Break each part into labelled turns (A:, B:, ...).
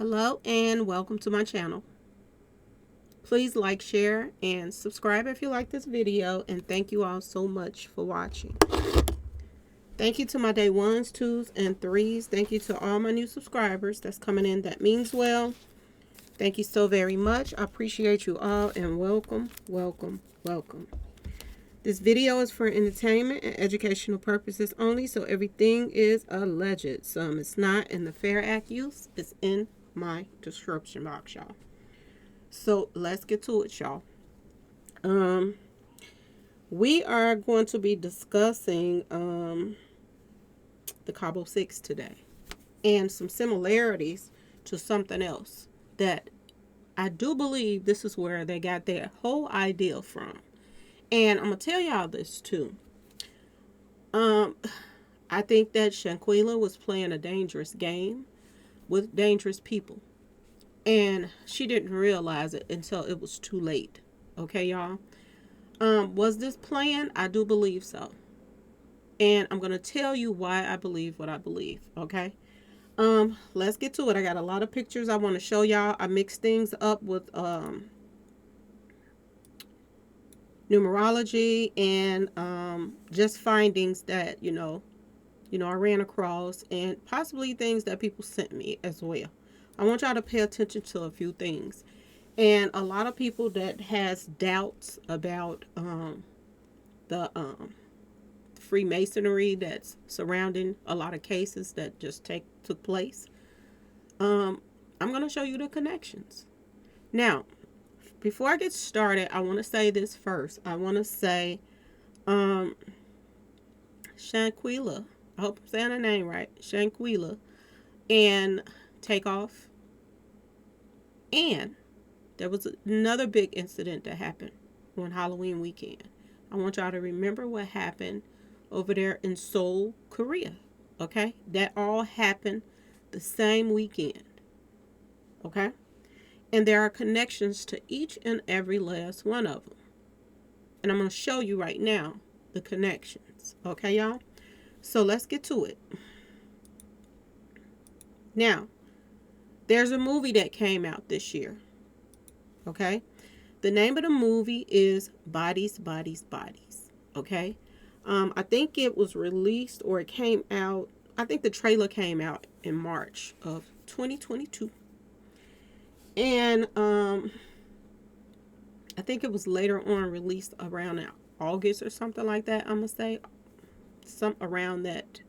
A: Hello and welcome to my channel. Please like, share, and subscribe if you like this video, and thank you all so much for watching. Thank you to my day ones, twos, and threes. Thank you to all my new subscribers that's coming in. That means well. Thank you so very much. I appreciate you all, and welcome, welcome, welcome. This video is for entertainment and educational purposes only, so everything is alleged. Some it's not, and the Fair Act use is in my description box, y'all. So let's get to it, y'all. We are going to be discussing the Cabo 6 today and some similarities to something else that I do believe this is where they got their whole idea from. And I'm going to tell y'all this too. I think that Shanquella was playing a dangerous game with dangerous people. And she didn't realize it until it was too late. Okay, y'all? Was this planned? I do believe so. And I'm going to tell you why I believe what I believe. Okay? Let's get to it. I got a lot of pictures I want to show y'all. I mixed things up with numerology and just findings that, I ran across, and possibly things that people sent me as well. I want y'all to pay attention to a few things. And a lot of people that has doubts about the Freemasonry that's surrounding a lot of cases that just took place. I'm going to show you the connections. Now, before I get started, I want to say this first. I want to say Shanquella, I hope I'm saying her name right, Shanquella, and Takeoff. And there was another big incident that happened on Halloween weekend. I want y'all to remember what happened over there in Seoul, Korea. Okay? That all happened the same weekend. Okay? And there are connections to each and every last one of them. And I'm going to show you right now the connections. Okay, y'all? So let's get to it. Now, there's a movie that came out this year. Okay? The name of the movie is Bodies, Bodies, Bodies. Okay? I think it was released, or it came out, I think the trailer came out in March of 2022. And I think it was later on released around August or something like that, I'm going to say. Some around that.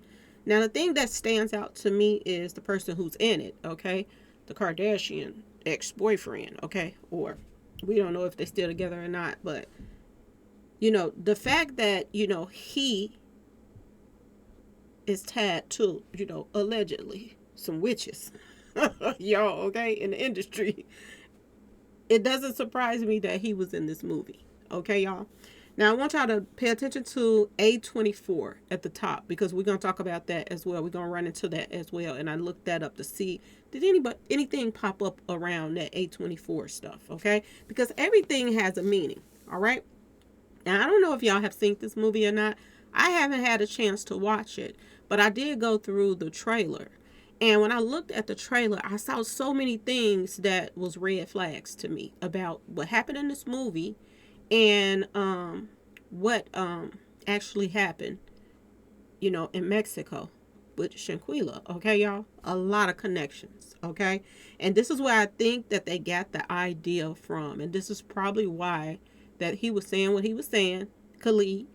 A: Now, the thing that stands out to me is the person who's in it, okay? The Kardashian ex-boyfriend, okay? Or we don't know if they're still together or not, but, the fact that, he is tied to, allegedly some witches, y'all, okay, in the industry, it doesn't surprise me that he was in this movie, okay, y'all? Now, I want y'all to pay attention to A24 at the top, because we're going to talk about that as well. We're going to run into that as well. And I looked that up to see, did anything pop up around that A24 stuff, okay? Because everything has a meaning, all right? Now, I don't know if y'all have seen this movie or not. I haven't had a chance to watch it, but I did go through the trailer. And when I looked at the trailer, I saw so many things that was red flags to me about what happened in this movie and what actually happened, in Mexico with Shanquella. Okay, y'all? A lot of connections, okay? And this is where I think that they got the idea from. And this is probably why that he was saying what he was saying, Khalid,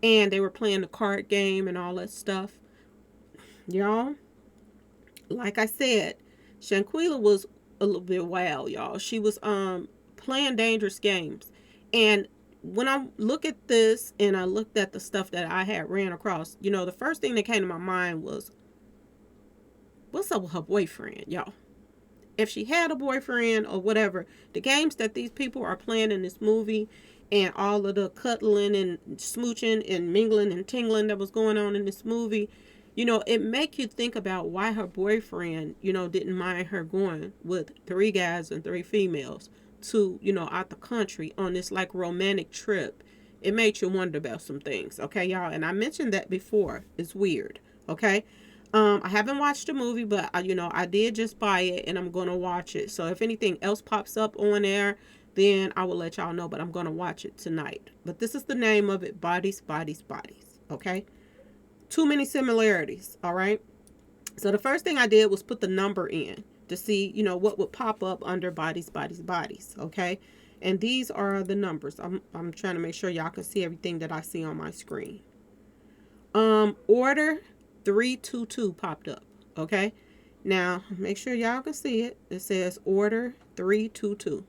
A: and they were playing the card game and all that stuff. Y'all, like I said, Shanquella was a little bit wild, y'all. She was playing dangerous games. And when I look at this and I looked at the stuff that I had ran across, the first thing that came to my mind was, what's up with her boyfriend, y'all? If she had a boyfriend or whatever, the games that these people are playing in this movie and all of the cuddling and smooching and mingling and tingling that was going on in this movie, it make you think about why her boyfriend, didn't mind her going with 3 guys and 3 females to, out the country on this like romantic trip. It made you wonder about some things, okay, y'all? And I mentioned that before. It's weird, okay? I haven't watched the movie, but I did just buy it and I'm gonna watch it. So if anything else pops up on there, then I will let y'all know. But I'm gonna watch it tonight. But this is the name of it: Bodies, Bodies, Bodies. Okay. Too many similarities. All right. So the first thing I did was put the number in to see, what would pop up under Bodies, Bodies, Bodies. Okay. And these are the numbers. I'm trying to make sure y'all can see everything that I see on my screen. Order 322 popped up. Okay. Now make sure y'all can see it. It says order 322.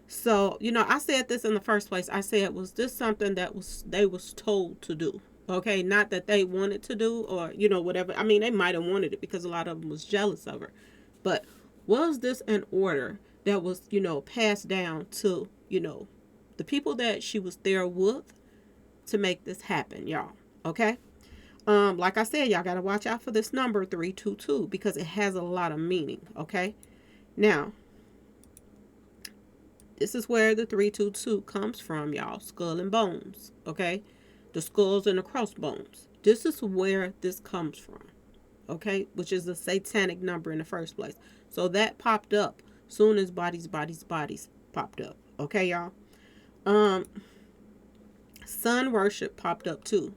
A: So, I said this in the first place. I said, was this something that they was told to do? Okay, not that they wanted to do or, whatever. I mean, they might have wanted it because a lot of them was jealous of her. But was this an order that was, passed down to, the people that she was there with to make this happen, y'all? Okay? Like I said, y'all got to watch out for this number 322 because it has a lot of meaning, okay? Now, this is where the 322 comes from, y'all. Skull and bones, okay? The skulls and the crossbones. This is where this comes from, okay? Which is a satanic number in the first place. So that popped up soon as Bodies, Bodies, Bodies popped up, okay, y'all? Sun worship popped up too.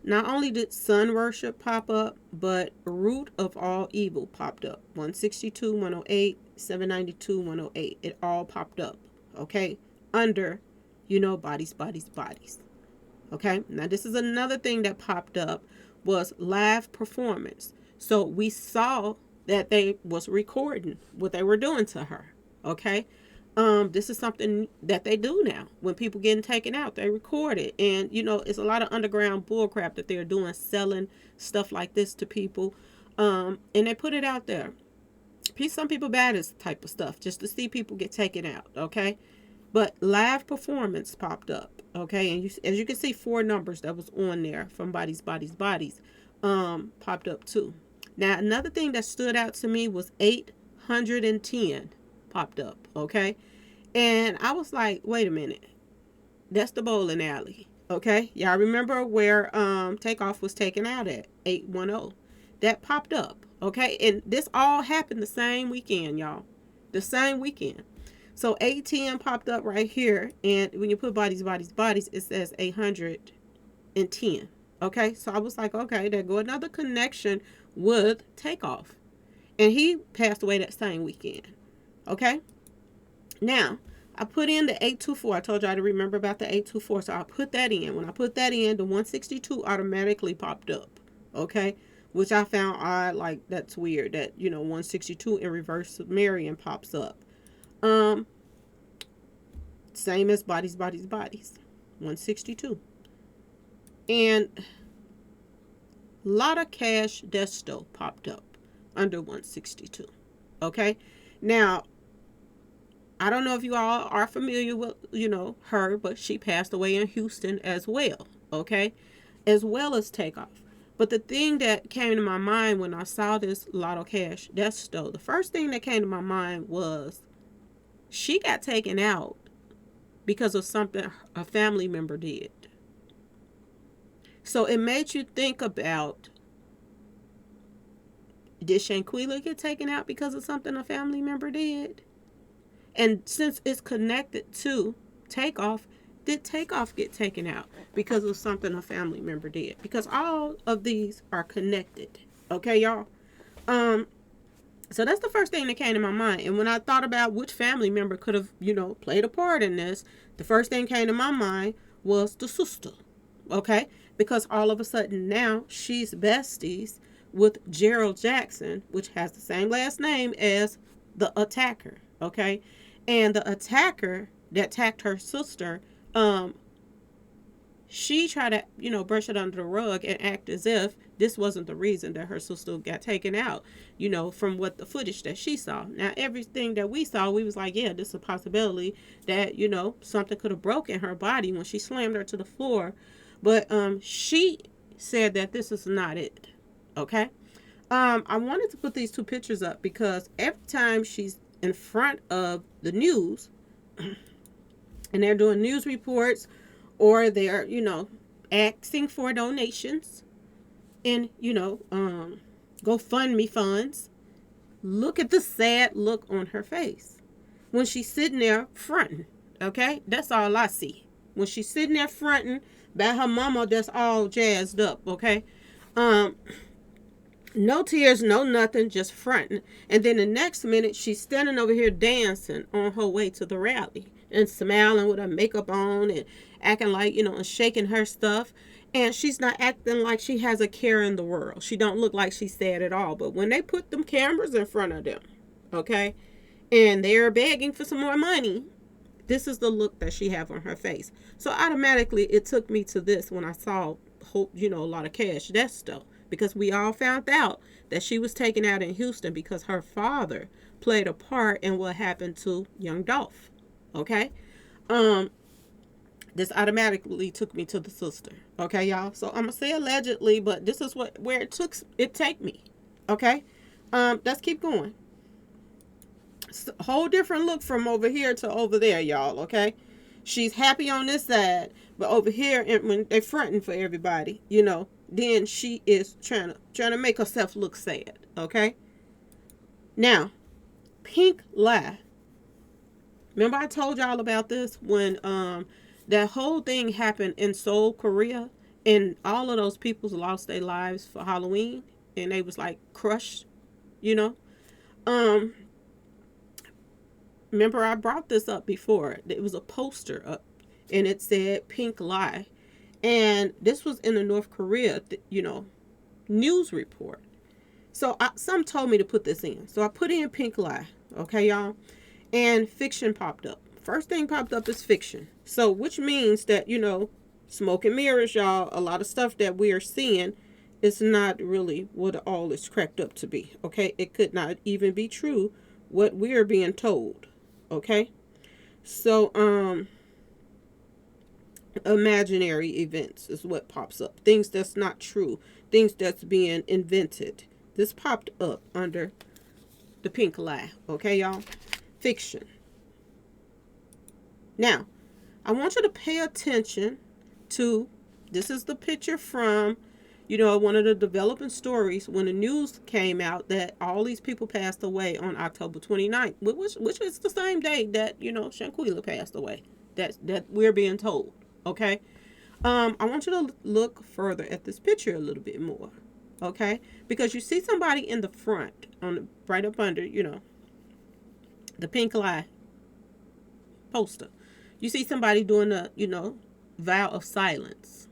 A: Not only did sun worship pop up, but root of all evil popped up. 162, 108, 792, 108. It all popped up. Okay? Under, Bodies, Bodies, Bodies. Okay? Now this is another thing that popped up was live performance. So we saw that they was recording what they were doing to her. Okay? This is something that they do now. When people getting taken out, they record it. And, it's a lot of underground bullcrap that they're doing, selling stuff like this to people. And they put it out there. Some people bad as type of stuff just to see people get taken out, okay? But live performance popped up, okay? And as you can see, 4 numbers that was on there from Bodies, Bodies, Bodies popped up too. Now, another thing that stood out to me was 810 popped up, okay? And I was like, wait a minute. That's the bowling alley. Okay? Y'all remember where Takeoff was taken out at? 810. That popped up. Okay? And this all happened the same weekend, y'all. The same weekend. So 810 popped up right here. And when you put Bodies, Bodies, Bodies, it says 810. Okay? So I was like, okay, there go another connection with Takeoff. And he passed away that same weekend. Okay? Now, I put in the 824. I told y'all to remember about the 824. So I put that in. When I put that in, the 162 automatically popped up. Okay? Which I found odd. Like, that's weird that, 162 in reverse Marion pops up. Same as Bodies, Bodies, Bodies. 162. And Lotta Cash Desto popped up under 162. Okay? Now, I don't know if you all are familiar with, her, but she passed away in Houston as well, okay? As well as Takeoff. But the thing that came to my mind when I saw this Lotto Cash Desto, the first thing that came to my mind was she got taken out because of something a family member did. So it made you think about, did Shanquella get taken out because of something a family member did? And since it's connected to Takeoff, did Takeoff get taken out because of something a family member did? Because all of these are connected. Okay, y'all? So that's the first thing that came to my mind. And when I thought about which family member could have, played a part in this, the first thing came to my mind was the sister. Okay? Because all of a sudden now she's besties with Gerald Jackson, which has the same last name as the attacker. Okay? And the attacker that attacked her sister, she tried to, brush it under the rug and act as if this wasn't the reason that her sister got taken out, from what the footage that she saw. Now, everything that we saw, we was like, yeah, this is a possibility that, something could have broken her body when she slammed her to the floor. But she said that this is not it. Okay? I wanted to put these 2 pictures up because every time she's in front of the news and they're doing news reports or they're, asking for donations, in, GoFundMe funds. Look at the sad look on her face when she's sitting there fronting. Okay, that's all I see. When she's sitting there fronting by her mama, that's all jazzed up. Okay, um, no tears, no nothing, just fronting. And then the next minute, she's standing over here dancing on her way to the rally and smiling with her makeup on and acting like, and shaking her stuff. And she's not acting like she has a care in the world. She don't look like she's sad at all. But when they put them cameras in front of them, okay, and they're begging for some more money, this is the look that she have on her face. So automatically, it took me to this when I saw, a lot of cash. That stuff, because we all found out that she was taken out in Houston because her father played a part in what happened to young Dolph. Okay, um, this automatically took me to the sister. Okay, y'all. So I'm gonna say allegedly, but this is where it take me. Okay, let's keep going. Whole different look from over here to over there, y'all. Okay, she's happy on this side, but over here, when they fronting for everybody, then she is trying to make herself look sad. Okay. Now, pink lie. Remember I told y'all about this when that whole thing happened in Seoul, Korea, and all of those people lost their lives for Halloween, and they was like crushed. You know. Um, Remember I brought this up before. It was a poster up, and it said "Pink Lie," and this was in a North Korea, news report. So some told me to put this in, so I put in "Pink Lie." Okay, y'all, and fiction popped up. First thing popped up is fiction. So which means that smoke and mirrors, y'all. A lot of stuff that we are seeing is not really what all is cracked up to be. Okay, it could not even be true what we are being told. Okay, so imaginary events is what pops up. Things that's not true, things that's being invented. This popped up under the pink lie. Okay, y'all. Fiction. Now, I want you to pay attention to this is the picture from one of the developing stories when the news came out that all these people passed away on October 29th, which is the same day that, Shanquella passed away. That we're being told. Okay? I want you to look further at this picture a little bit more. Okay? Because you see somebody in the front, right up under, the pink lie poster. You see somebody doing a, vow of silence.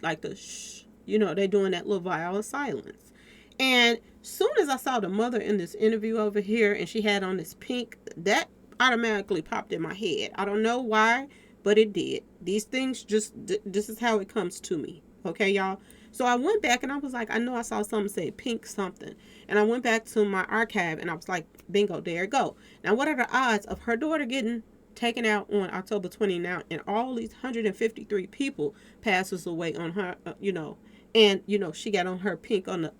A: Like the shh. They're doing that little vow of silence. And soon as I saw the mother in this interview over here and she had on this pink, that automatically popped in my head. I don't know why, but it did. These things this is how it comes to me. Okay, y'all? So I went back and I was like, I know I saw something say pink something. And I went back to my archive and I was like, bingo, there it go. Now, what are the odds of her daughter getting taken out on October 29th and all these 153 people passes away on her, and, she got on her pink on the,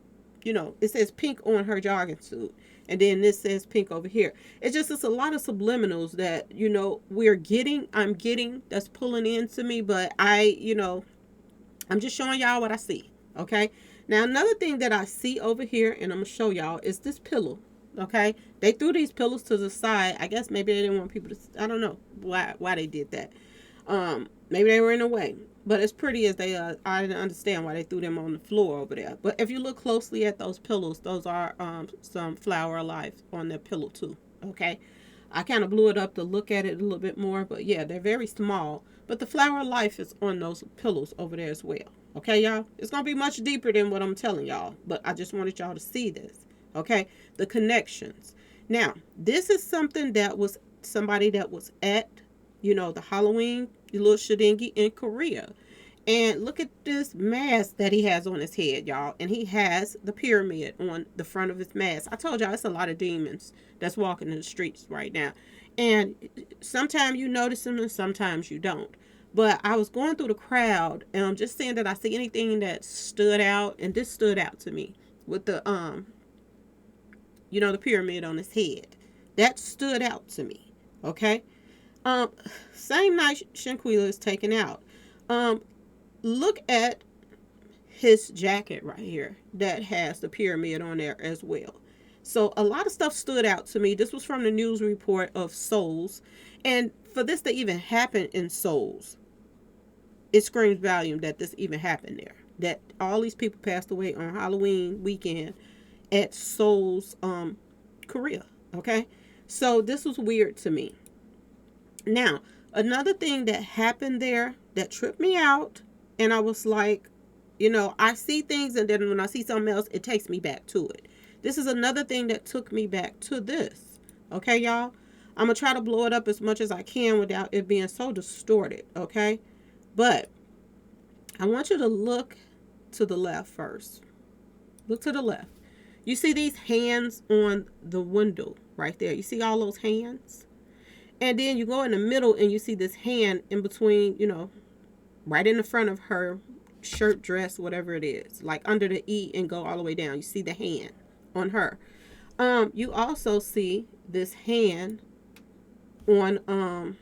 A: it says pink on her jogging suit. And then this says pink over here. It's a lot of subliminals that, I'm getting that's pulling into me. But I'm just showing y'all what I see. Okay. Now, another thing that I see over here, and I'm going to show y'all, is this pillow. Okay. They threw these pillows to the side. I guess maybe they didn't want people to, I don't know why they did that. Maybe they were in the way. But as pretty as they are, I didn't understand why they threw them on the floor over there. But if you look closely at those pillows, those are some flower of life on their pillow too. Okay. I kind of blew it up to look at it a little bit more. But yeah, they're very small. But the flower of life is on those pillows over there as well. Okay, y'all? It's going to be much deeper than what I'm telling y'all. But I just wanted y'all to see this. Okay? The connections. Now, this is something that was somebody that was at, the Halloween little shedingi in Korea. And look at this mask that he has on his head, y'all. And he has the pyramid on the front of his mask. I told y'all it's a lot of demons that's walking in the streets right now. And sometimes you notice them and sometimes you don't. But I was going through the crowd and I'm just saying that I see anything that stood out. And this stood out to me with the, the pyramid on his head. That stood out to me. Okay. Same night Shanquella is taken out. Look at his jacket right here that has the pyramid on there as well. So a lot of stuff stood out to me. This was from the news report of Souls. And for this to even happen in Souls, it screams volume that this even happened there. That all these people passed away on Halloween weekend at Souls, Korea. Okay? So this was weird to me. Now, another thing that happened there that tripped me out, and I was like, I see things, and then when I see something else, it takes me back to it. This is another thing that took me back to this. Okay, y'all? I'm going to try to blow it up as much as I can without it being so distorted, okay? But I want you to look to the left first. Look to the left. You see these hands on the window right there. You see all those hands? And then you go in the middle and you see this hand in between, right in the front of her shirt, dress, whatever it is, like under the E and go all the way down. You see the hand on her. You also see this hand on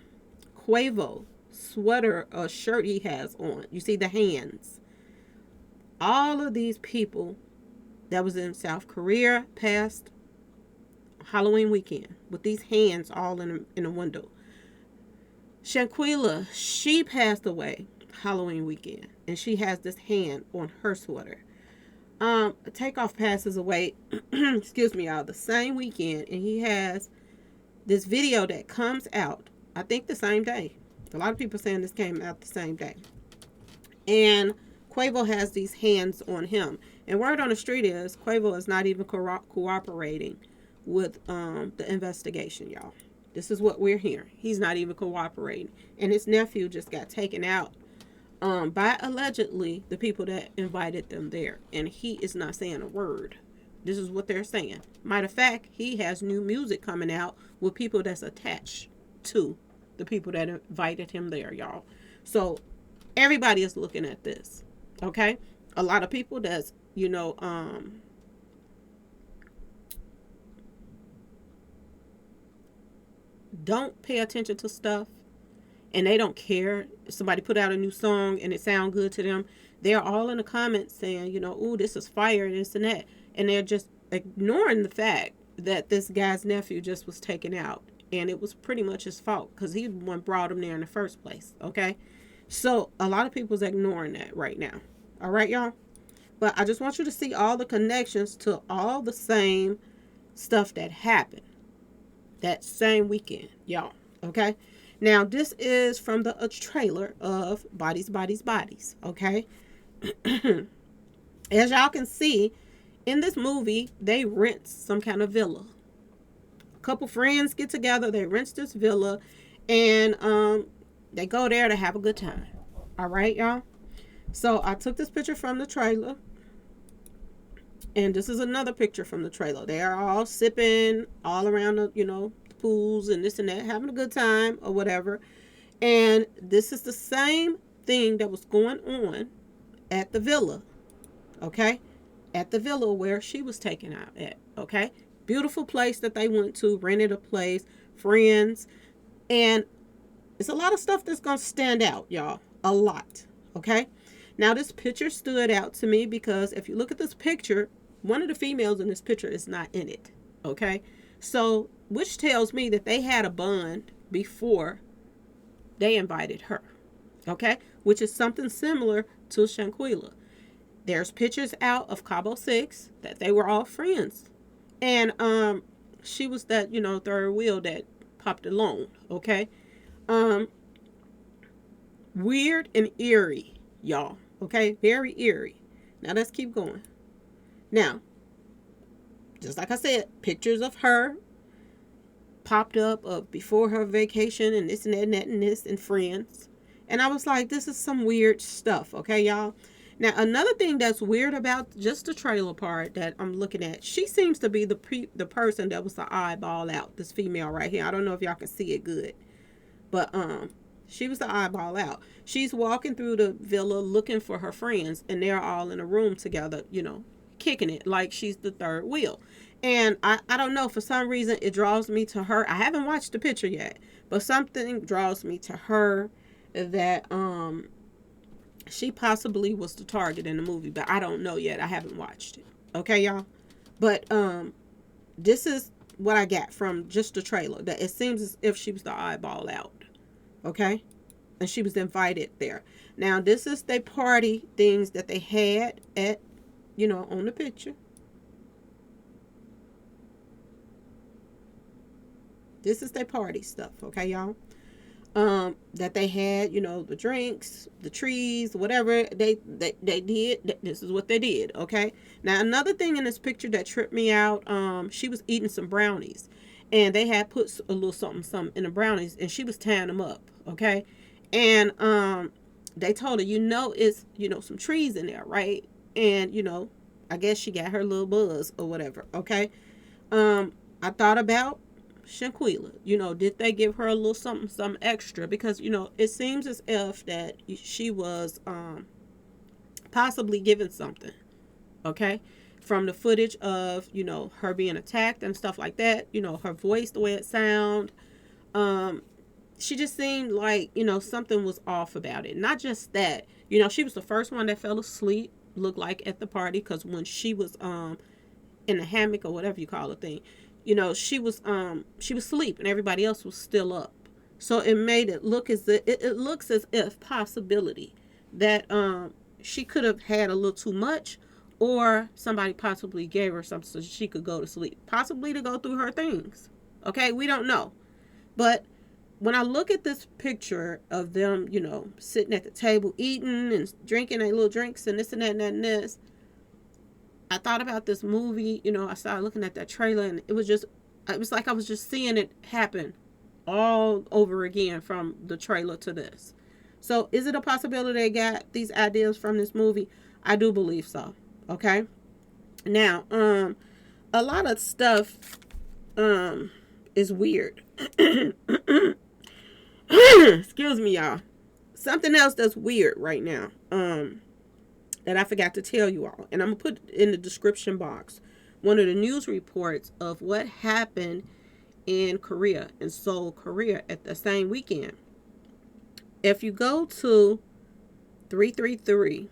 A: Quavo sweater or shirt he has on. You see the hands. All of these people that was in South Korea passed Halloween weekend with these hands all in a window. Shanquella, she passed away Halloween weekend, and she has this hand on her sweater. Takeoff passes away, excuse me, y'all, the same weekend, and he has this video that comes out, I think the same day. A lot of people saying this came out the same day. And Quavo has these hands on him. And word on the street is Quavo is not even cooperating with the investigation, y'all. This is what we're hearing. He's not even cooperating. And his nephew just got taken out by allegedly the people that invited them there. And he is not saying a word. This is what they're saying. Matter of fact, he has new music coming out with people that's attached to the people that invited him there, y'all. So everybody is looking at this. Okay? A lot of people that's, don't pay attention to stuff and they don't care. Somebody put out a new song and it sounds good to them. They're all in the comments saying, ooh, this is fire, this and that. And they're just ignoring the fact that this guy's nephew just was taken out. And it was pretty much his fault because he the one brought him there in the first place. Okay? So a lot of people's ignoring that right now. All right, y'all? But I just want you to see all the connections to all the same stuff that happened that same weekend, y'all. Okay? Now, this is from the trailer of Bodies, Bodies, Bodies. Okay? As y'all can see, in this movie, they rent some kind of villa. A couple friends get together, they rent this villa, and they go there to have a good time. All right, y'all? So I took this picture from the trailer. And this is another picture from the trailer. They are all sipping all around the, the pools and this and that, having a good time or whatever. And this is the same thing that was going on at the villa. Okay? At the villa where she was taken out at. Okay? Beautiful place that they went to, rented a place, friends. And it's a lot of stuff that's going to stand out, y'all. A lot. Okay? Now, this picture stood out to me because if you look at this picture, one of the females in this picture is not in it. Okay? So, which tells me that they had a bond before they invited her. Okay? Which is something similar to Shanquella. There's pictures out of Cabo 6 that they were all friends. And she was that, third wheel that popped alone. Okay? Weird and eerie, y'all. Okay? Very eerie. Now, let's keep going. Now, just like I said, pictures of her popped up of before her vacation and this and that and that and this and friends. And I was like, this is some weird stuff. Okay, y'all? Now, another thing that's weird about just the trailer part that I'm looking at, she seems to be the person that was the eyeball out, this female right here. I don't know if y'all can see it good. But, she was the eyeball out. She's walking through the villa looking for her friends, and they're all in a room together, kicking it like she's the third wheel. And I don't know, for some reason it draws me to her. I haven't watched the picture yet, but something draws me to her that She possibly was the target in the movie, but I don't know yet. I haven't watched it. Okay, y'all. But this is what I got from just the trailer. That it seems as if she was the eyeball out. Okay, and she was invited there. Now this is the party things that they had at, on the picture. This is their party stuff. Okay, y'all. That they had, the drinks, the trees, whatever they did. This is what they did. Okay. Now another thing in this picture that tripped me out. She was eating some brownies, and they had put a little something in the brownies, and she was tearing them up. Okay, and they told her, it's some trees in there, right? And I guess she got her little buzz or whatever. Okay. I thought about Shanquella. Did they give her a little something, some extra? Because it seems as if that she was possibly given something. Okay, from the footage of her being attacked and stuff like that. Her voice, the way it sound. Um, she just seemed like something was off about it. Not just that. She was the first one that fell asleep. Looked like at the party, because when she was in the hammock or whatever you call the thing, she was asleep and everybody else was still up. So it made it look as if it looks as if possibility that she could have had a little too much, or somebody possibly gave her something so she could go to sleep, possibly to go through her things. Okay, we don't know. But when I look at this picture of them, sitting at the table eating and drinking their little drinks and this and that and that and this, I thought about this movie. I started looking at that trailer, and it was like I was just seeing it happen all over again from the trailer to this. So is it a possibility they got these ideas from this movie? I do believe so. Okay. Now, a lot of stuff is weird. Excuse me, y'all. Something else that's weird right now. That I forgot to tell you all, and I'm gonna put in the description box one of the news reports of what happened in Korea, in Seoul, Korea, at the same weekend. If you go to 333,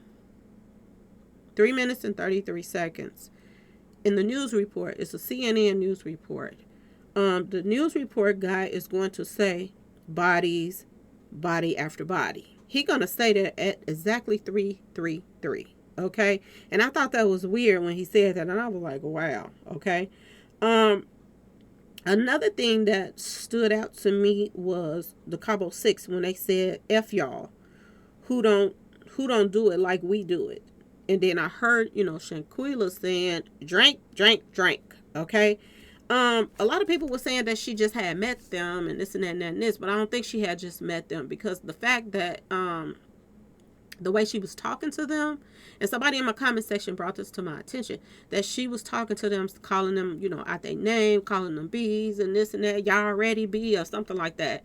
A: 3 minutes and 33 seconds, in the news report, it's a CNN news report. The news report guy is going to say bodies, body after body. He gonna say that at exactly 333. Okay, and I thought that was weird when he said that, and I was like, wow. Okay. Another thing that stood out to me was the Cabo 6, when they said F y'all who don't do it like we do it. And then I heard, Shanquella saying drink, drink, drink. Okay. A lot of people were saying that she just had met them and this and that and that and this, but I don't think she had just met them, because the fact that the way she was talking to them, and somebody in my comment section brought this to my attention, that she was talking to them, calling them, out their name, calling them bees and this and that, y'all already be, or something like that.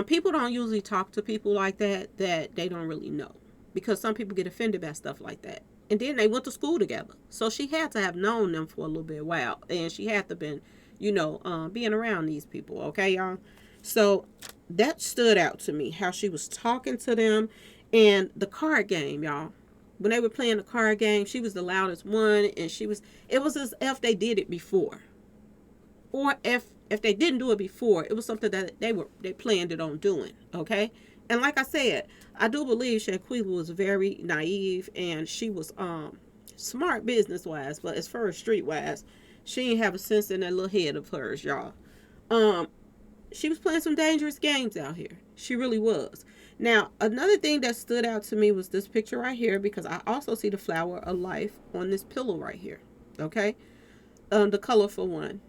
A: People don't usually talk to people like that they don't really know, because some people get offended by stuff like that. And then they went to school together, so she had to have known them for a little bit while, and she had to been, being around these people. Okay, y'all. So that stood out to me, how she was talking to them, and the card game, y'all. When they were playing the card game, she was the loudest one, and it was as if they did it before, or if they didn't do it before, it was something that they planned it on doing. Okay. And like I said, I do believe Shanquella was very naive, and she was smart business wise, but as far as street wise, she didn't have a sense in that little head of hers, y'all. um she was playing some dangerous games out here. She really was. Now, another thing that stood out to me was this picture right here, because I also see the flower of life on this pillow right here. Okay. The colorful one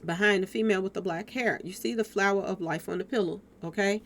A: behind the female with the black hair. You see the flower of life on the pillow. Okay.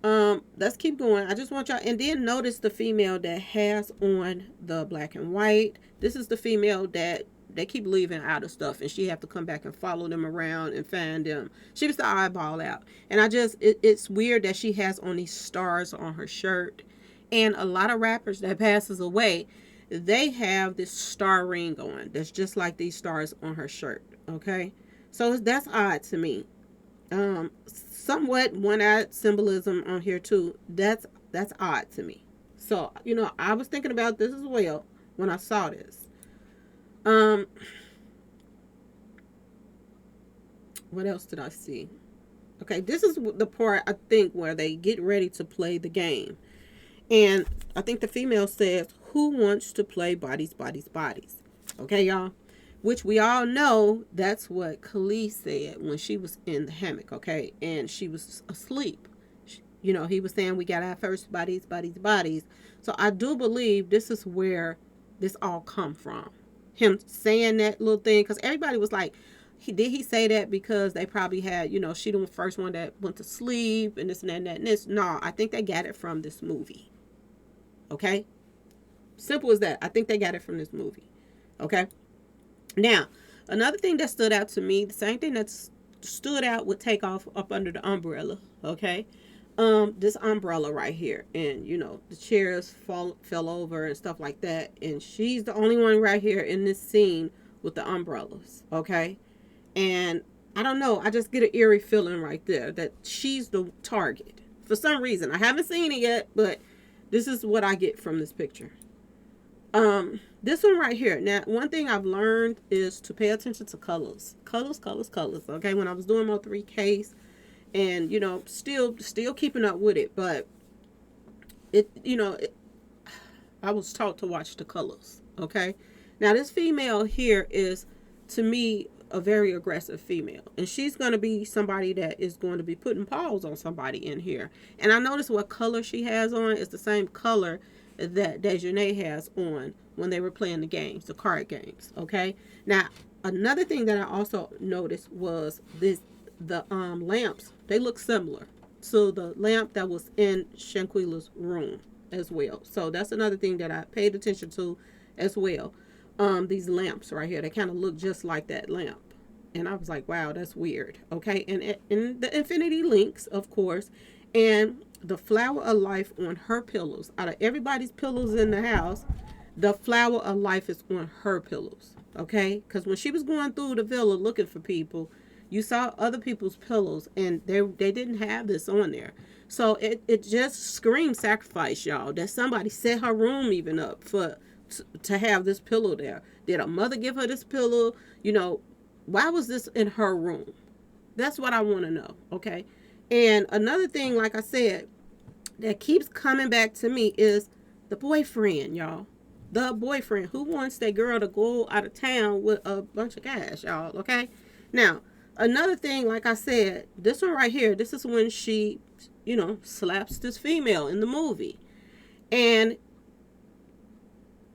A: Let's keep going. I just want y'all, and then notice the female that has on the black and white. This is the female that they keep leaving out of stuff, and she have to come back and follow them around and find them. She was the eyeball out, and it's weird that she has on these stars on her shirt. And a lot of rappers that passes away, they have this star ring on that's just like these stars on her shirt. Okay, so that's odd to me. Somewhat one-eyed symbolism on here too. That's odd to me. So, I was thinking about this as well when I saw this. Um, what else did I see? Okay, this is the part I think where they get ready to play the game. And I think the female says, "Who wants to play bodies, bodies, bodies?" Okay, y'all? Which we all know that's what Khalees said when she was in the hammock, okay? And she was asleep. He was saying we got our first bodies, bodies, bodies. So I do believe this is where this all come from. Him saying that little thing, because everybody was like, did he say that because they probably had, she the first one that went to sleep and this and that and that and this? No, I think they got it from this movie. Okay? Simple as that. I think they got it from this movie. Okay? Now, another thing that stood out to me, the same thing that stood out with Takeoff up under the umbrella. Okay? This umbrella right here, and the chairs fell over and stuff like that, and she's the only one right here in this scene with the umbrellas. Okay? And I don't know, I just get an eerie feeling right there that she's the target for some reason. I haven't seen it yet, but this is what I get from this picture. This one right here. Now, one thing I've learned is to pay attention to colors. Colors. Okay, when I was doing my 3Ks, and still keeping up with it, but I was taught to watch the colors. Okay, now this female here is, to me, a very aggressive female, and she's going to be somebody that is going to be putting paws on somebody in here. And I noticed what color she has on is the same color that Dejanay has on when they were playing the games, the card games. Okay, now another thing that I also noticed was the lamps. They look similar to the lamp that was in Shanquella's room as well. So that's another thing that I paid attention to as well. These lamps right here, they kind of look just like that lamp. And I was like, wow, that's weird. Okay, and the infinity links, of course, and the flower of life on her pillows. Out of everybody's pillows in the house, the flower of life is on her pillows. Okay, because when she was going through the villa looking for people, you saw other people's pillows, and they didn't have this on there. So it just screams sacrifice, y'all. That somebody set her room even up to have this pillow there. Did a mother give her this pillow? Why was this in her room? That's what I want to know. Okay. And another thing, like I said, that keeps coming back to me is the boyfriend, y'all. The boyfriend who wants that girl to go out of town with a bunch of cash, y'all. Okay. Now, another thing, like I said, this one right here, this is when she, slaps this female in the movie. And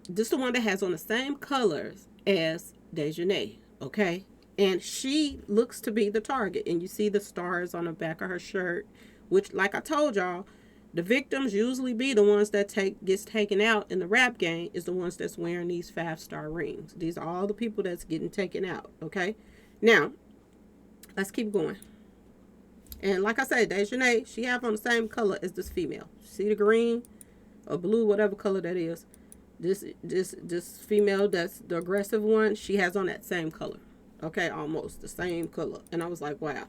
A: this is the one that has on the same colors as Dejanay, okay? And she looks to be the target. And you see the stars on the back of her shirt, which, like I told y'all, the victims usually be the ones that gets taken out in the rap game, is the ones that's wearing these 5-star rings. These are all the people that's getting taken out, okay? Now, let's keep going. And like I said, Dejanay, she have on the same color as this female. See the green or blue, whatever color that is. This female that's the aggressive one, she has on that same color. Okay, almost the same color. And I was like, wow.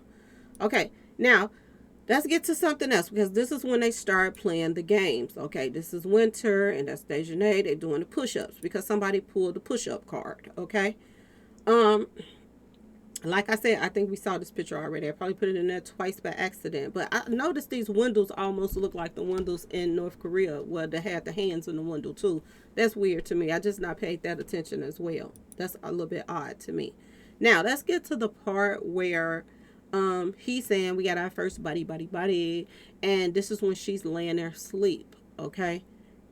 A: Okay, now let's get to something else, because this is when they start playing the games. Okay, this is winter, and that's Dejanay. They're doing the push-ups because somebody pulled the push-up card. Okay, like I said, I think we saw this picture already. I probably put it in there twice by accident. But I noticed these windows almost look like the windows in North Korea, where they had the hands in the window too. That's weird to me. I just not paid that attention as well. That's a little bit odd to me. Now, let's get to the part where he's saying we got our first buddy. And this is when she's laying there asleep. Okay.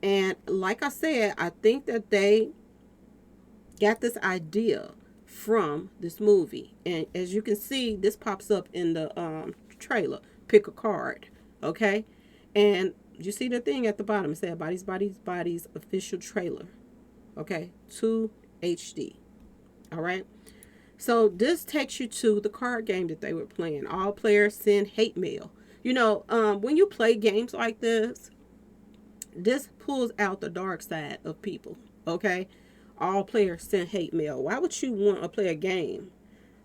A: And like I said, I think that they got this idea from this movie. And as you can see, this pops up in the trailer. Pick a card. Okay. And you see the thing at the bottom. It said Bodies official trailer. Okay. 2 HD. All right. So this takes you to the card game that they were playing. All players send hate mail. When you play games like this pulls out the dark side of people. Okay. All players send hate mail. Why would you want to play a game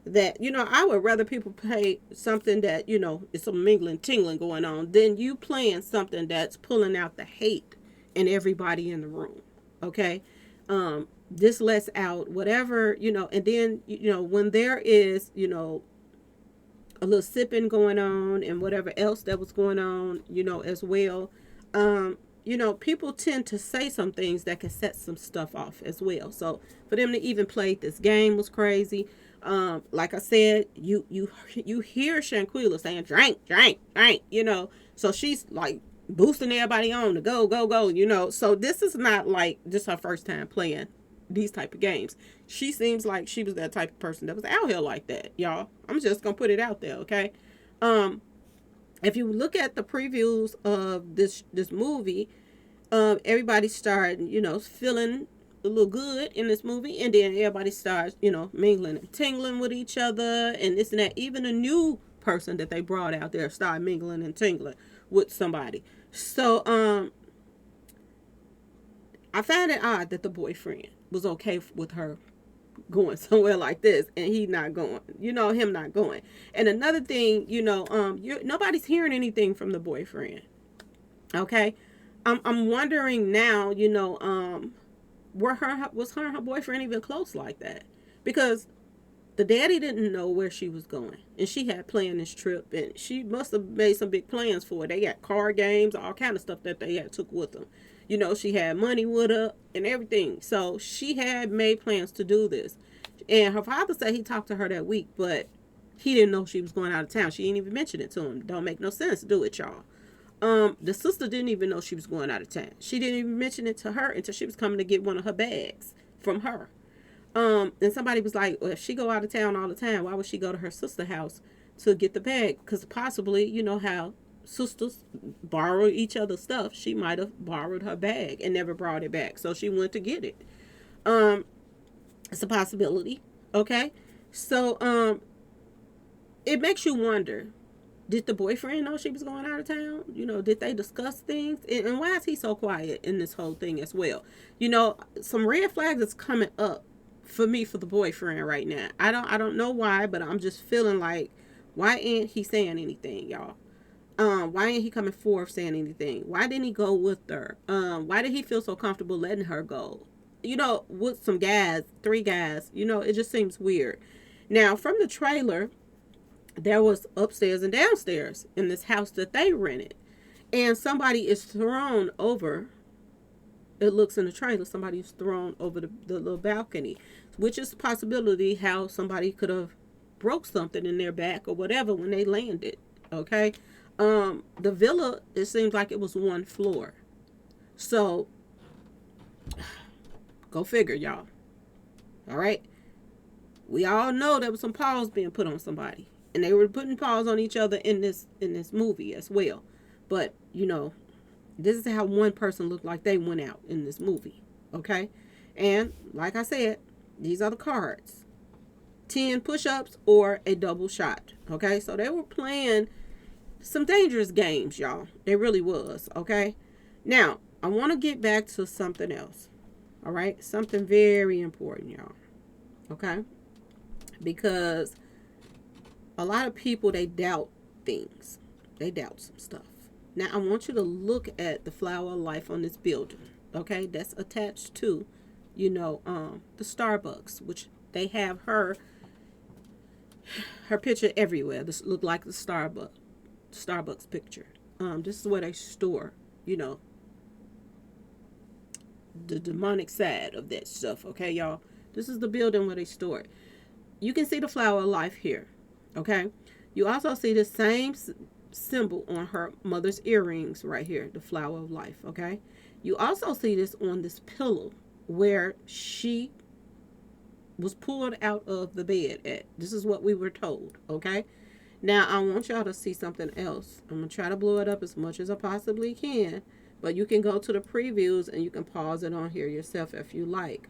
A: that, I would rather people play something that, it's some mingling, tingling going on, than you playing something that's pulling out the hate and everybody in the room. Okay. This lets out whatever, and then, when there is, a little sipping going on and whatever else that was going on, as well. People tend to say some things that can set some stuff off as well. So for them to even play this game was crazy. Like I said, you hear Shanquella saying drink, drink, drink, so she's like boosting everybody on to go, go, go, So this is not like just her first time playing these type of games. She seems like she was that type of person that was out here like that, y'all. I'm just gonna put it out there, okay? Um, if you look at the previews of this movie, everybody started, feeling a little good in this movie, and then everybody starts, mingling and tingling with each other, and this and that. Even a new person that they brought out there started mingling and tingling with somebody. So, I found it odd that the boyfriend was okay with her going somewhere like this and he not going, him not going. And another thing, nobody's hearing anything from the boyfriend. Okay. I'm wondering now, was her and her boyfriend even close like that? Because the daddy didn't know where she was going, and she had planned this trip, and she must have made some big plans for it. They got card games, all kind of stuff that they had took with them. She had money with her and everything, so she had made plans to do this. And her father said he talked to her that week, but he didn't know she was going out of town. She didn't even mention it to him. Don't make no sense, do it, y'all. The sister didn't even know she was going out of town. She didn't even mention it to her until she was coming to get one of her bags from her. And somebody was like, well, if she go out of town all the time, why would she go to her sister's house to get the bag? Because possibly, how sisters borrow each other's stuff. She might have borrowed her bag and never brought it back. So she went to get it. It's a possibility. Okay. So, it makes you wonder, did the boyfriend know she was going out of town? Did they discuss things? And why is he so quiet in this whole thing as well? Some red flags is coming up for me for the boyfriend right now. I don't know why, but I'm just feeling like, why ain't he saying anything, y'all? Why ain't he coming forth saying anything? Why didn't he go with her? Why did he feel so comfortable letting her go? With some guys, 3 guys, it just seems weird. Now, from the trailer, there was upstairs and downstairs in this house that they rented. And somebody is thrown over. It looks in the trailer, somebody is thrown over the little balcony, which is a possibility how somebody could have broke something in their back or whatever when they landed. Okay. The villa, it seems like it was 1 floor. So, go figure, y'all. All right. We all know there was some paws being put on somebody. And they were putting paws on each other in this movie as well. But, this is how one person looked like they went out in this movie. Okay? And, like I said, these are the cards. 10 push-ups or a double shot. Okay? So they were playing some dangerous games, y'all. They really was. Okay? Now, I want to get back to something else. All right? Something very important, y'all. Okay? Because a lot of people, they doubt things. They doubt some stuff. Now, I want you to look at the flower of life on this building. Okay? That's attached to, the Starbucks, which they have her picture everywhere. This look like the Starbucks picture. This is where they store, the demonic side of that stuff. Okay, y'all? This is the building where they store it. You can see the flower of life here. Okay? You also see the same symbol on her mother's earrings right here, the flower of life. Okay? You also see this on this pillow where she was pulled out of the bed at. This is what we were told. Okay? Now, I want y'all to see something else. I'm going to try to blow it up as much as I possibly can. But you can go to the previews and you can pause it on here yourself if you like.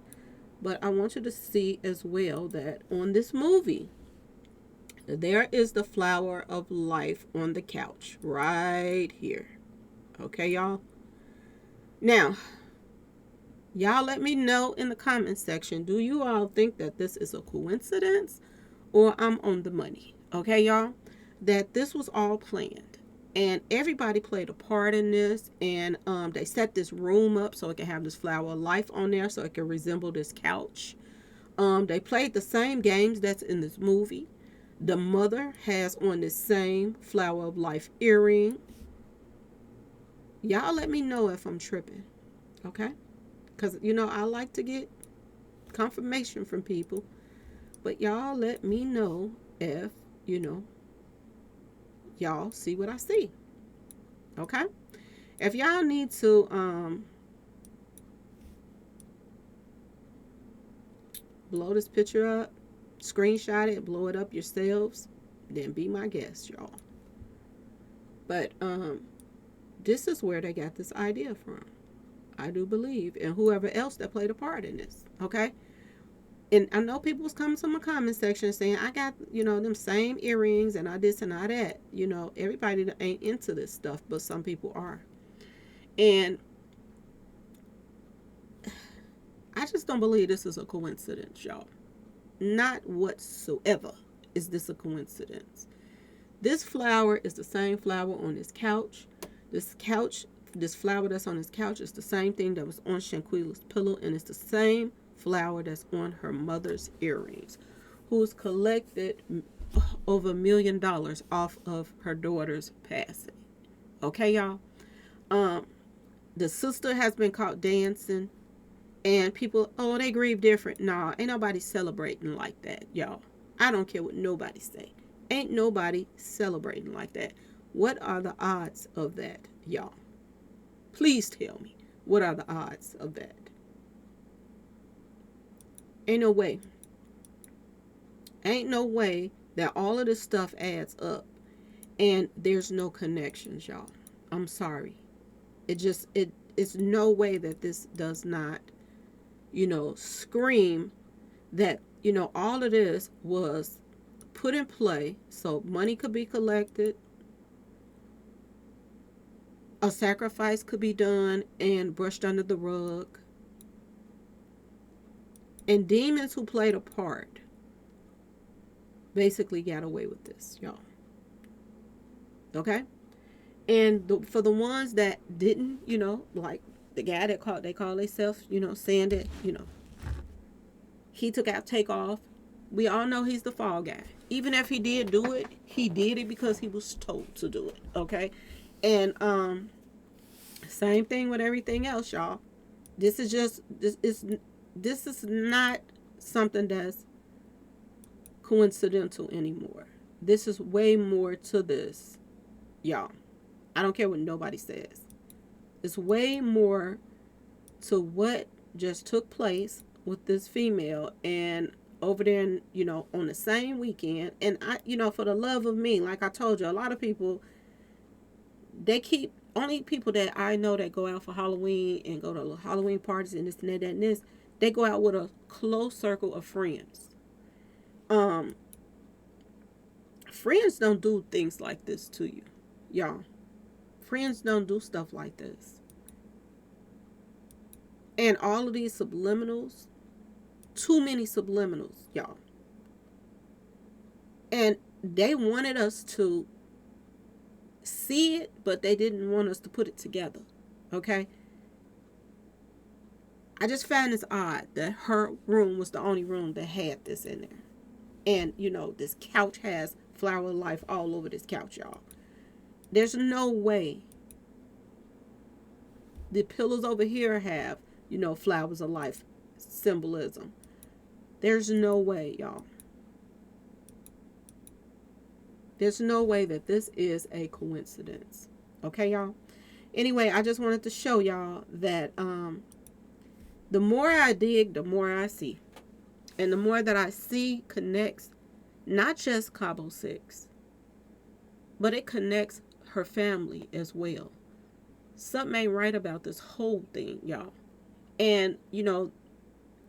A: But I want you to see as well that on this movie, there is the flower of life on the couch right here. Okay, y'all? Now, y'all let me know in the comment section, do you all think that this is a coincidence or I'm on the money? Okay, y'all? That this was all planned. And everybody played a part in this, and they set this room up so it can have this flower of life on there, so it can resemble this couch. They played the same games that's in this movie. The mother has on this same flower of life earring. Y'all let me know if I'm tripping, okay? Because, I like to get confirmation from people. But y'all let me know if, you know, y'all see what I see, okay? If y'all need to blow this picture up, screenshot it, blow it up yourselves, then be my guest, y'all. But this is where they got this idea from. I do believe, and whoever else that played a part in this, okay? And I know people was coming to my comment section saying, I got, them same earrings and I this and I that. Everybody that ain't into this stuff, but some people are. And I just don't believe this is a coincidence, y'all. Not whatsoever is this a coincidence. This flower is the same flower on this couch. This flower that's on this couch is the same thing that was on Shanquella's pillow, and it's the same flower that's on her mother's earrings, who's collected over $1 million off of her daughter's passing. Okay, y'all? The sister has been caught dancing, and people, oh, they grieve different. Nah, ain't nobody celebrating like that, y'all. I don't care what nobody say. Ain't nobody celebrating like that. What are the odds of that, y'all? Please tell me, what are the odds of that? Ain't no way. Ain't no way that all of this stuff adds up and there's no connections, y'all. I'm sorry. It's no way that this does not, scream that, all of this was put in play so money could be collected, a sacrifice could be done and brushed under the rug, and demons who played a part basically got away with this, y'all. Okay? And for the ones that didn't, like the guy they call themselves, saying that, he took out Takeoff. We all know he's the fall guy. Even if he did do it, he did it because he was told to do it. Okay? And same thing with everything else, y'all. This is not something that's coincidental anymore. This is way more to this, y'all. I don't care what nobody says. It's way more to what just took place with this female and over there, on the same weekend. And for the love of me, like I told you, a lot of people, they keep, only people that I know that go out for Halloween and go to Halloween parties and this and that and this, they go out with a close circle of friends. Friends don't do things like this to you, y'all. Friends don't do stuff like this. And all of these subliminals, too many subliminals, y'all. And they wanted us to see it, but they didn't want us to put it together. Okay? I just found this odd that her room was the only room that had this in there. And, this couch has flower of life all over this couch, y'all. There's no way. The pillows over here have, flowers of life symbolism. There's no way, y'all. There's no way that this is a coincidence. Okay, y'all? Anyway, I just wanted to show y'all that the more I dig, the more I see. And the more that I see connects not just Cabo 6, but it connects her family as well. Something ain't right about this whole thing, y'all. And,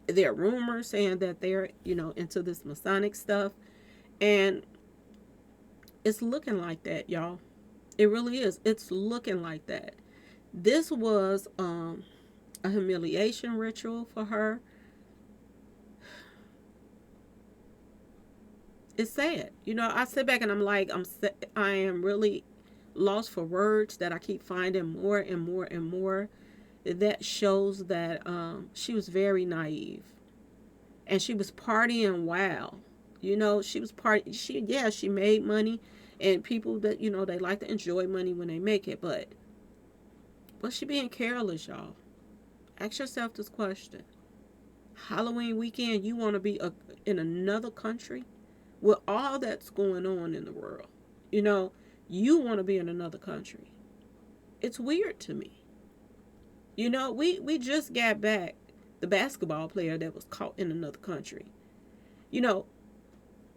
A: there are rumors saying that they're, into this Masonic stuff. And it's looking like that, y'all. It really is. It's looking like that. This was a humiliation ritual for her. It's sad. I sit back and I'm like, I am really lost for words that I keep finding more and more and more. That shows that she was very naive, and she was partying wild. You know, she was party. She yeah, she made money, and people that they like to enjoy money when they make it. But was she being careless, y'all? Ask yourself this question. Halloween weekend, you want to be in another country with all that's going on in the world. You know, you want to be in another country. It's weird to me. We just got back the basketball player that was caught in another country. You know,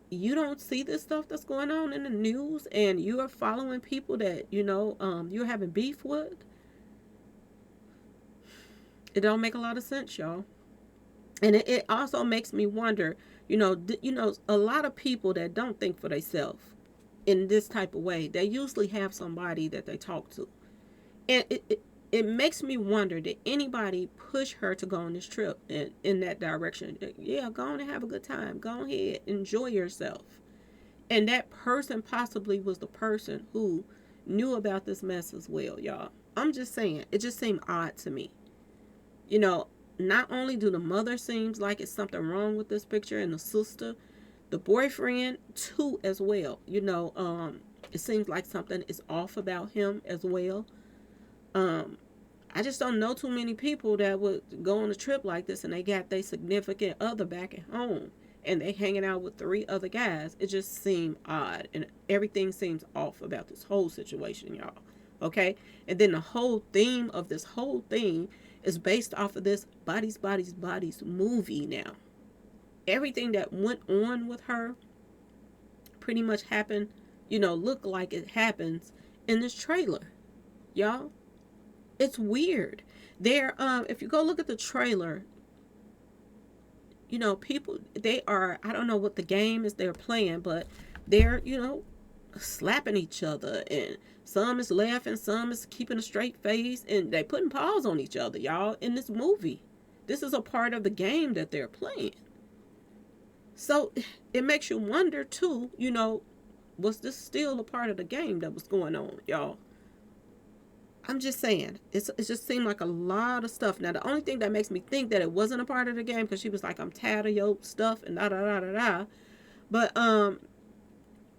A: you don't see this stuff that's going on in the news, and you are following people that you're having beef with. It don't make a lot of sense, y'all. And it also makes me wonder. A lot of people that don't think for themselves in this type of way, they usually have somebody that they talk to, and it makes me wonder, did anybody push her to go on this trip in that direction? Yeah, go on and have a good time. Go ahead, enjoy yourself. And that person possibly was the person who knew about this mess as well, y'all. I'm just saying, it just seemed odd to me. You know, not only do the mother seems like it's something wrong with this picture, and the sister, the boyfriend too as well. It seems like something is off about him as well. Um, I just don't know too many people that would go on a trip like this and they got their significant other back at home and they hanging out with three other guys. It just seemed odd, and everything seems off about this whole situation, y'all. Okay? And then the whole theme of this whole thing is based off of this Bodies, Bodies, Bodies movie now. Everything that went on with her pretty much happened, look like it happens in this trailer. Y'all, it's weird. If you go look at the trailer, people, they are, I don't know what the game is they're playing, but they're, slapping each other, and some is laughing, some is keeping a straight face, and they putting paws on each other, y'all, in this movie. This is a part of the game that they're playing. So it makes you wonder too, was this still a part of the game that was going on, y'all? I'm just saying, it just seemed like a lot of stuff. Now, the only thing that makes me think that it wasn't a part of the game, because she was like, I'm tired of your stuff and da da da da da. But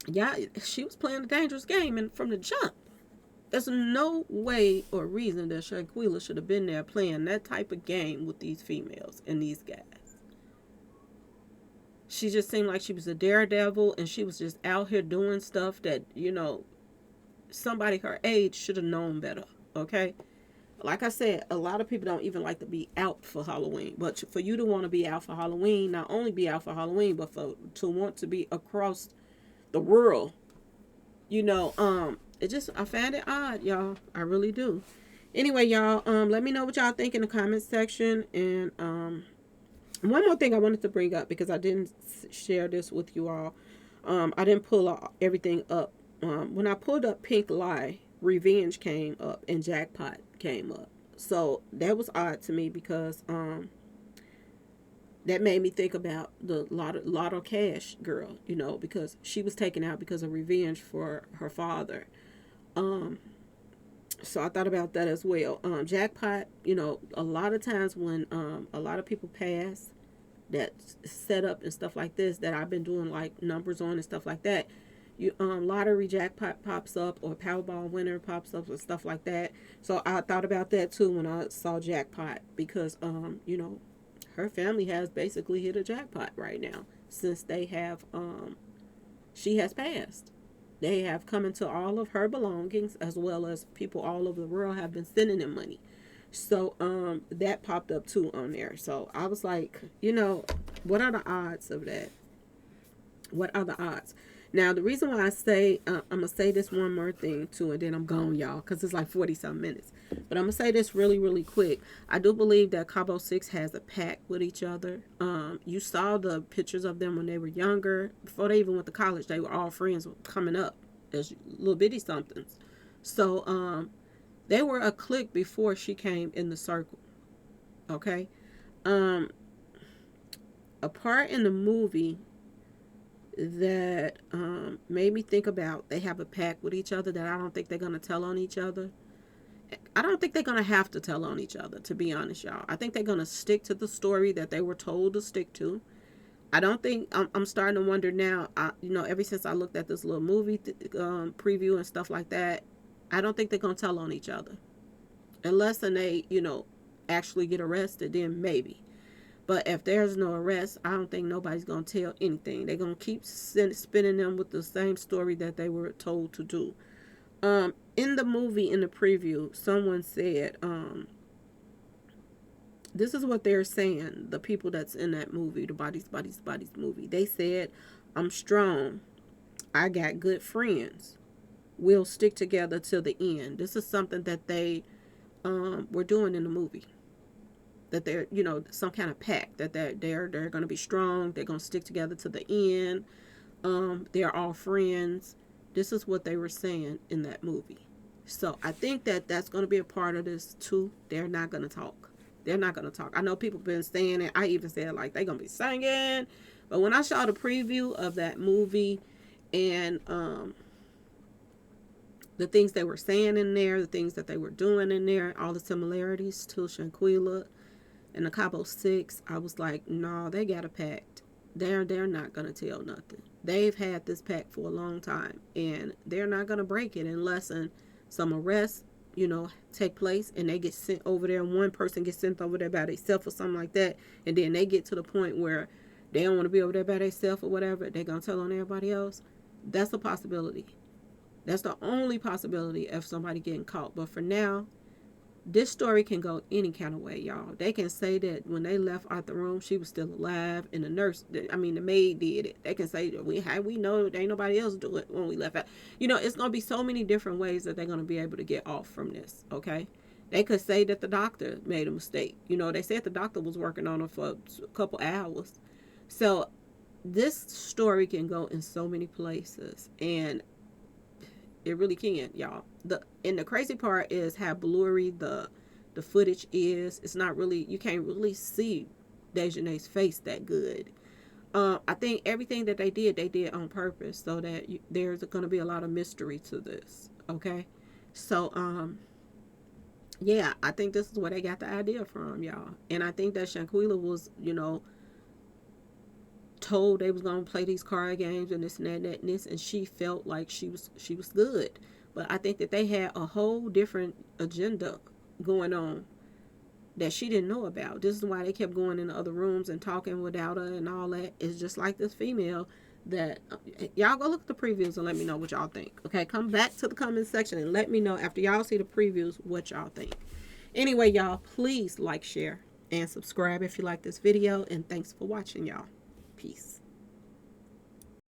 A: yeah, she was playing a dangerous game, and from the jump, there's no way or reason that Shanquella should have been there playing that type of game with these females and these guys. She just seemed like she was a daredevil, and she was just out here doing stuff that somebody her age should have known better. Okay, like I said, a lot of people don't even like to be out for Halloween. But for you to want to be out for Halloween, not only be out for Halloween, but to want to be across the world, it just, I find it odd, y'all. I really do. Anyway, y'all, let me know what y'all think in the comments section. And one more thing I wanted to bring up, because I didn't share this with you all. I didn't pull everything up. When I pulled up Pink Lie, Revenge came up and Jackpot came up. So that was odd to me, because that made me think about the Lotto Cash girl, because she was taken out because of revenge for her father. So I thought about that as well. Jackpot, a lot of times when a lot of people pass, that set up and stuff like this, that I've been doing like numbers on and stuff like that, lottery jackpot pops up, or Powerball winner pops up, or stuff like that. So I thought about that too when I saw Jackpot, because her family has basically hit a jackpot right now, since they have she has passed. They have come into all of her belongings, as well as people all over the world have been sending them money. So that popped up too on there. So I was like, what are the odds of that? What are the odds? Now, the reason why I say, I'm going to say this one more thing too, and then I'm gone, y'all, because it's like 40-some minutes. But I'm going to say this really, really quick. I do believe that Cabo 6 has a pact with each other. You saw the pictures of them when they were younger. Before they even went to college, they were all friends coming up as little bitty somethings. So they were a clique before she came in the circle. Okay? A part in the movie that made me think about they have a pact with each other that I don't think they're going to tell on each other. I don't think they're going to have to tell on each other, to be honest, y'all. I think they're going to stick to the story that they were told to stick to. I don't think I'm starting to wonder now. Ever since I looked at this little movie preview and stuff like that, I don't think they're gonna tell on each other, unless they actually get arrested. Then maybe. But if there's no arrest, I don't think nobody's gonna tell anything. They're gonna keep spinning them with the same story that they were told to do. In the movie, in the preview, someone said, this is what they're saying, the people that's in that movie, the Bodies movie. They said, I'm strong. I got good friends. We'll stick together till the end. This is something that they were doing in the movie. That they're, some kind of pact. That they're going to be strong. They're going to stick together to the end. They're all friends. This is what they were saying in that movie. So I think that that's going to be a part of this too. They're not going to talk. They're not going to talk. I know people have been saying it. I even said like they're going to be singing. But when I saw the preview of that movie and the things they were saying in there, the things that they were doing in there, all the similarities to Shanquella and the Cabo 6, I was like, no, they got a pact. They're not going to tell nothing. They've had this pact for a long time, and they're not going to break it unless some arrests take place and they get sent over there, and one person gets sent over there by themselves or something like that, and then they get to the point where they don't want to be over there by themselves or whatever, they're going to tell on everybody else. That's a possibility. That's the only possibility of somebody getting caught. But for now, this story can go any kind of way, y'all. They can say that when they left out the room, she was still alive, and the maid did it. They can say that we know there ain't nobody else do it when we left out. It's gonna be so many different ways that they're gonna be able to get off from this. Okay, they could say that the doctor made a mistake. They said the doctor was working on her for a couple hours. So this story can go in so many places, and it really can, y'all. And the crazy part is how blurry the footage is. It's not really, you can't really see Dejanay's face that good. I think everything that they did on purpose so that there's going to be a lot of mystery to this. Okay, so yeah, I think this is where they got the idea from, y'all. And I think that Shanquella was, told they was gonna play these card games and this and that and this, and she felt like she was good. But I think that they had a whole different agenda going on that she didn't know about. This is why they kept going in the other rooms and talking without her and all that. It's just like this female that y'all go look at the previews and let me know what y'all think. Okay, come back to the comment section and let me know after y'all see the previews what y'all think. Anyway, y'all, please like, share, and subscribe if you like this video, and thanks for watching, y'all. Peace.